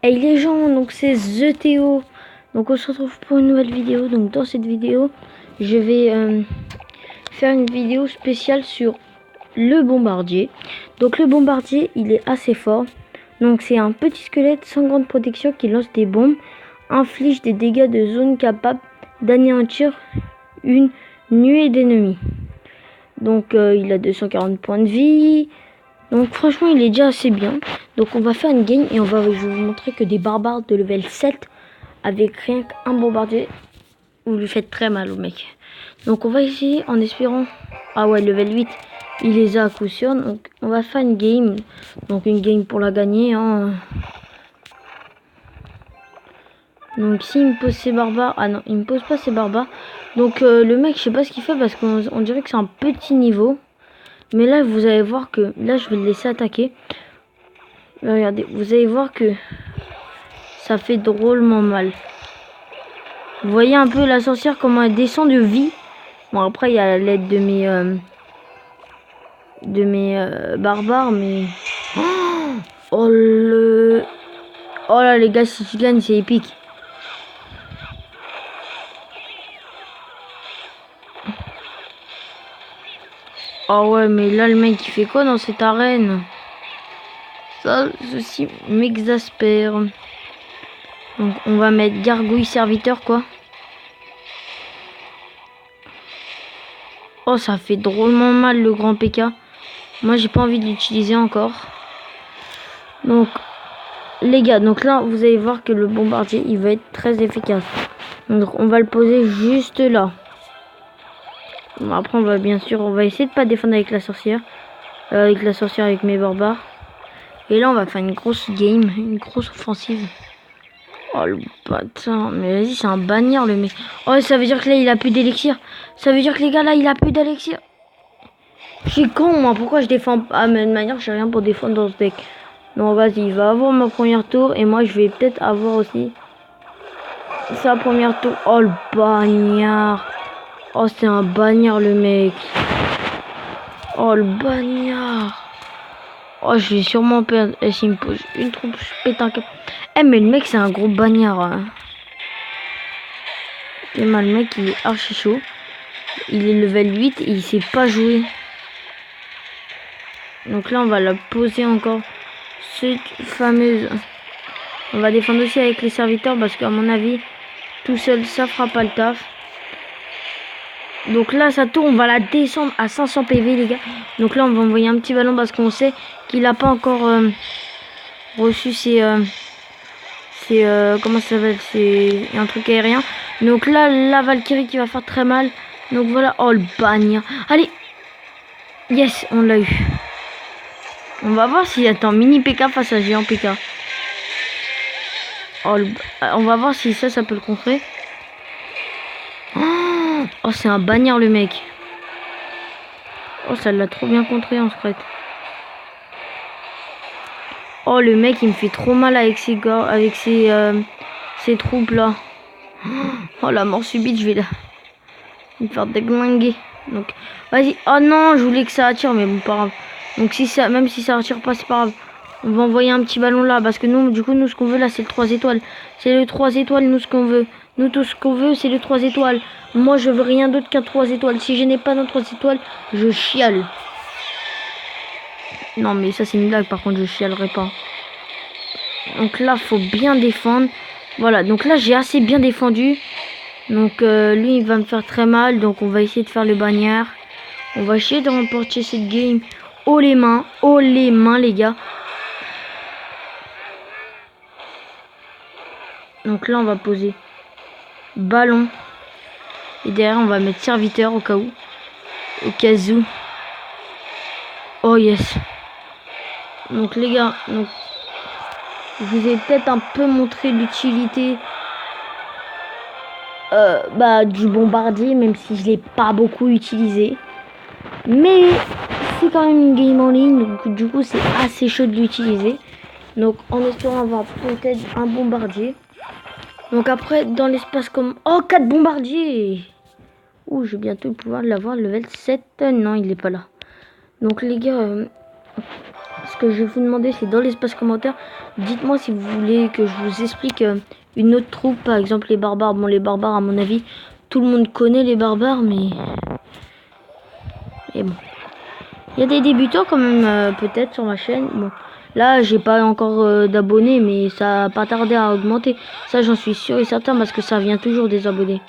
Hey les gens, donc c'est The Théo. Donc on se retrouve pour une nouvelle vidéo. Donc dans cette vidéo, je vais faire une vidéo spéciale sur le bombardier. Donc le bombardier, il est assez fort. Donc c'est un petit squelette sans grande protection qui lance des bombes, inflige des dégâts de zone capable d'anéantir une nuée d'ennemis. Donc il a 240 points de vie. Donc franchement il est déjà assez bien. Donc on va faire une game et je vais vous montrer que des barbares de level 7 avec rien qu'un bombardier, vous lui faites très mal au mec. Donc on va essayer en espérant. Ah ouais, level 8 il les a à coup sûr. Donc on va faire une game. Donc une game pour la gagner hein. Donc s'il me pose ses barbares. Ah non, il me pose pas ses barbares. Donc le mec je sais pas ce qu'il fait parce qu'on dirait que c'est un petit niveau. Mais là vous allez voir que là je vais le laisser attaquer. Là, regardez, vous allez voir que ça fait drôlement mal. Vous voyez un peu la sorcière comment elle descend de vie. Bon après il y a l'aide de mes barbares mais oh le oh là les gars, si je gagne c'est épique. Oh ouais mais là le mec il fait quoi dans cette arène? Ça ceci m'exaspère. Donc on va mettre gargouille serviteur quoi. Oh ça fait drôlement mal le grand PK. Moi j'ai pas envie de l'utiliser encore. Donc les gars, donc là vous allez voir que le bombardier il va être très efficace. Donc on va le poser juste là. Bon, après on va bien sûr, on va essayer de pas défendre avec la sorcière. Avec mes barbares. Et là on va faire une grosse game, une grosse offensive. Oh le bâtard, mais vas-y c'est un bagnard le mec. Oh ça veut dire que là il a plus d'élixir. Ça veut dire que les gars là il a plus d'élixir. Je suis con moi, pourquoi je défends pas? Ah mais de manière j'ai rien pour défendre dans ce deck. Non vas-y, il va avoir ma première tour et moi je vais peut-être avoir aussi sa première tour. Oh le bagnard. Oh c'est un bagnard le mec. Oh le bagnard. Oh je vais sûrement perdre. Et s'il me pose une troupe, je pète un cap. Eh mais le mec c'est un gros bagnard hein. Et moi le mec il est archi chaud. Il est level 8 et il sait pas jouer. Donc là on va la poser encore. Cette fameuse. On va défendre aussi avec les serviteurs parce qu'à mon avis tout seul ça fera pas le taf. Donc là sa tour on va la descendre à 500 PV les gars. Donc là on va envoyer un petit ballon parce qu'on sait qu'il n'a pas encore reçu ses comment ça s'appelle, c'est un truc aérien. Donc là la Valkyrie qui va faire très mal. Donc voilà, oh le bagnard. Allez, yes, on l'a eu. On va voir s'il attend mini PK face à géant PK. Oh, on va voir si ça peut le contrer. Oh c'est un bagnard le mec. Oh ça l'a trop bien contré en secret. Oh le mec il me fait trop mal avec ses gars, avec ses troupes là. Oh la mort subite, je vais me faire déglinguer. Donc vas-y. Oh non, je voulais que ça attire mais bon pas grave. Donc si ça, même si ça attire pas c'est pas grave. On va envoyer un petit ballon là parce que nous du coup nous ce qu'on veut là c'est le 3 étoiles. C'est le 3 étoiles nous ce qu'on veut. Nous tout ce qu'on veut c'est le 3 étoiles. Moi je veux rien d'autre qu'un 3 étoiles. Si je n'ai pas de 3 étoiles, je chiale. Non mais ça c'est une blague, par contre je chialerai pas. Donc là faut bien défendre. Voilà, donc là j'ai assez bien défendu. Donc lui il va me faire très mal. Donc on va essayer de faire le bagnard. On va essayer de remporter cette game. Oh les mains les gars. Donc là on va poser ballon. Et derrière on va mettre serviteur au cas où. Au cas où. Oh yes. Donc les gars, donc je vous ai peut-être un peu montré l'utilité du bombardier, même si je l'ai pas beaucoup utilisé. Mais c'est quand même une game en ligne, donc du coup c'est assez chaud de l'utiliser. Donc en espérant avoir peut-être un bombardier. Donc après dans l'espace comme... Oh 4 bombardiers. Ouh je vais bientôt pouvoir l'avoir level 7. Non il est pas là. Donc les gars... Ce que je vais vous demander, c'est dans l'espace commentaire, dites-moi si vous voulez que je vous explique une autre troupe, par exemple les barbares. Bon, les barbares, à mon avis, tout le monde connaît les barbares, mais bon. Il y a des débutants quand même, peut-être, sur ma chaîne. Bon, là, j'ai pas encore d'abonnés, mais ça va pas tarder à augmenter. Ça, j'en suis sûr et certain, parce que ça vient toujours des abonnés.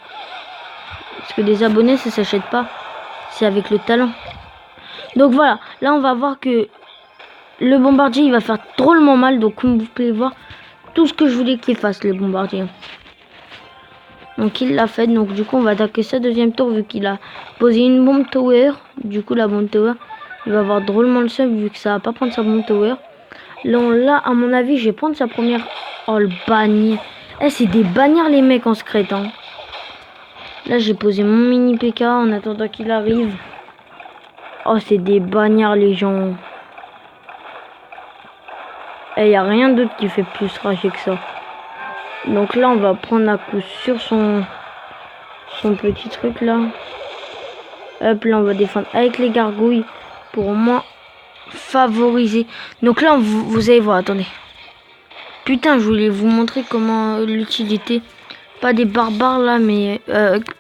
Parce que des abonnés, ça s'achète pas. C'est avec le talent. Donc voilà, là, on va voir que le bombardier, il va faire drôlement mal. Donc, comme vous pouvez voir, tout ce que je voulais qu'il fasse, le bombardier. Donc, il l'a fait. Donc, du coup, on va attaquer sa deuxième tour, vu qu'il a posé une bombe tower. Du coup, la bombe tower, il va avoir drôlement le seum, vu que ça va pas prendre sa bombe tower. Là, à mon avis, je vais prendre sa première... Oh, le bannière. Eh, c'est des bannières, les mecs, en secret, hein. Là, j'ai posé mon mini PK en attendant qu'il arrive. Oh, c'est des bannières, les gens. Et y a rien d'autre qui fait plus rager que ça. Donc là, on va prendre à coup sûr son petit truc là. Hop, là, on va défendre avec les gargouilles pour au moins favoriser. Donc là, vous allez voir, attendez. Putain, je voulais vous montrer comment l'utilité. Pas des barbares là, mais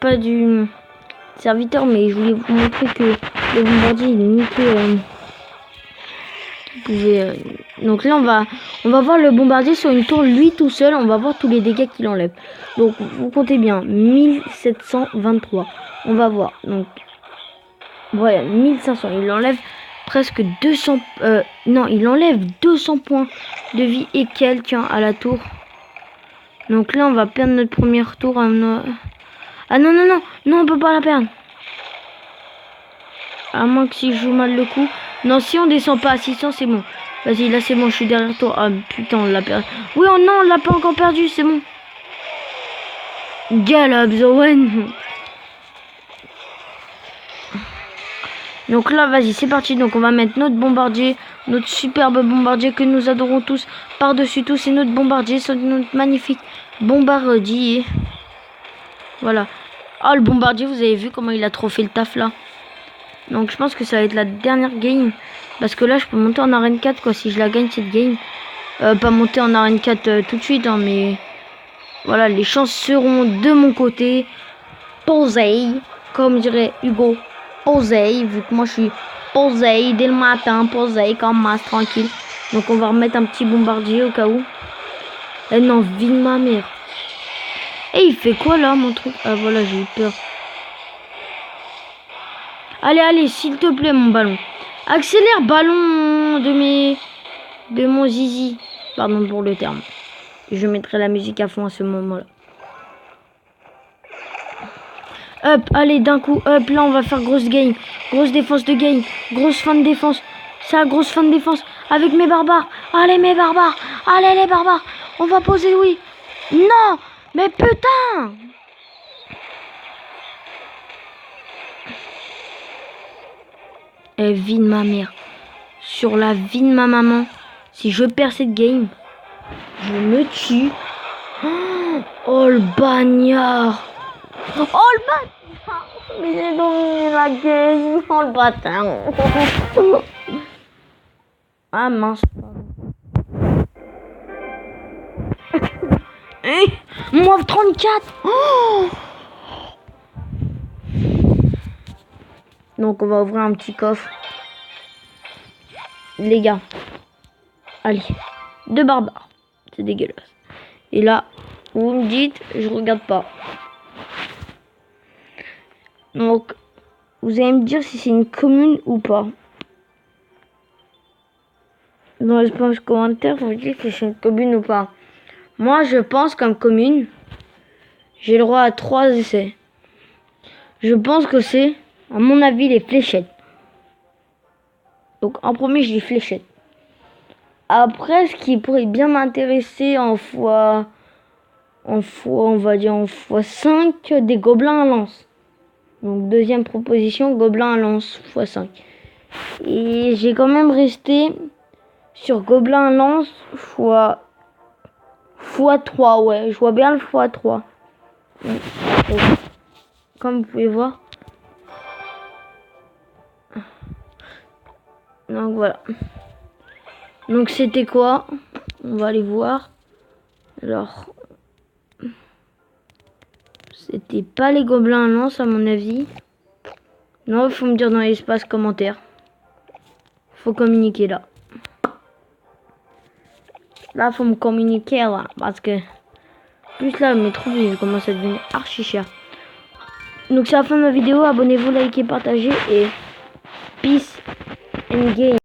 pas du serviteur, mais je voulais vous montrer que le bombardier il niquait. Donc là, on va voir le bombardier sur une tour, lui tout seul. On va voir tous les dégâts qu'il enlève. Donc, vous comptez bien, 1723. On va voir. Donc, voilà, 1500. Il enlève presque 200... non, il enlève 200 points de vie et quelques à la tour. Donc là, on va perdre notre première tour. Ah non, non, non. Non, on peut pas la perdre. À moins que si je joue mal le coup. Non, si on descend pas à 600, c'est bon. Vas-y, là, c'est bon, je suis derrière toi. Ah, putain, on l'a perdu. Oui, oh non, on l'a pas encore perdu, c'est bon. Galab Zowen. Donc là, vas-y, c'est parti. Donc, on va mettre notre bombardier. Notre superbe bombardier que nous adorons tous. Par-dessus tout, c'est notre bombardier. C'est notre magnifique bombardier. Voilà. Oh, le bombardier, vous avez vu comment il a trop fait le taf, là. Donc, je pense que ça va être la dernière game. Parce que là, je peux monter en arène 4, quoi, si je la gagne, cette game. Pas monter en arène 4 tout de suite, hein, mais... Voilà, les chances seront de mon côté. Posé, comme dirait Hugo. Posé, vu que moi, je suis posé dès le matin. Posé, comme masse, tranquille. Donc, on va remettre un petit bombardier au cas où. Eh non, vie de ma mère. Et il fait quoi, là, mon truc? Ah, voilà, j'ai eu peur. Allez, allez, s'il te plaît, mon ballon. Accélère, ballon de mon zizi. Pardon pour le terme. Je mettrai la musique à fond à ce moment-là. Hop, allez, d'un coup, hop, là, on va faire grosse game. Grosse défense de game. Grosse fin de défense. C'est la grosse fin de défense avec mes barbares. Allez, mes barbares. Allez, les barbares. On va poser, oui. Non, mais putain. Eh, vie de ma mère. Sur la vie de ma maman. Si je perds cette game, je me tue. Oh, le bagnard. Oh, le bâtard. Mais j'ai dominé la game. Oh, le bâtard. Ah, mince. Moi, 34. Oh. Donc, on va ouvrir un petit coffre. Les gars. Allez. 2 barbares. C'est dégueulasse. Et là, vous me dites, je regarde pas. Donc, vous allez me dire si c'est une commune ou pas. Dans l'espace commentaire, vous me dites si c'est une commune ou pas. Moi, je pense comme commune, j'ai le droit à 3 essais. Je pense que c'est, à mon avis, les fléchettes. Donc, en premier, je dis fléchettes. Après, ce qui pourrait bien m'intéresser on va dire en fois 5, des gobelins à lance. Donc, deuxième proposition, gobelins à lance fois 5. Et j'ai quand même resté sur gobelin lance fois 3, ouais, je vois bien le fois 3. Donc, comme vous pouvez voir. Donc voilà. Donc c'était quoi? On va aller voir. Alors, c'était pas les gobelins à lance à mon avis. Non, il faut me dire dans l'espace commentaire. Faut communiquer là. Là, faut me communiquer là. Parce que plus là, mais trop vite, je commence à devenir archi cher. Donc c'est la fin de ma vidéo. Abonnez-vous, likez, partagez et peace and game.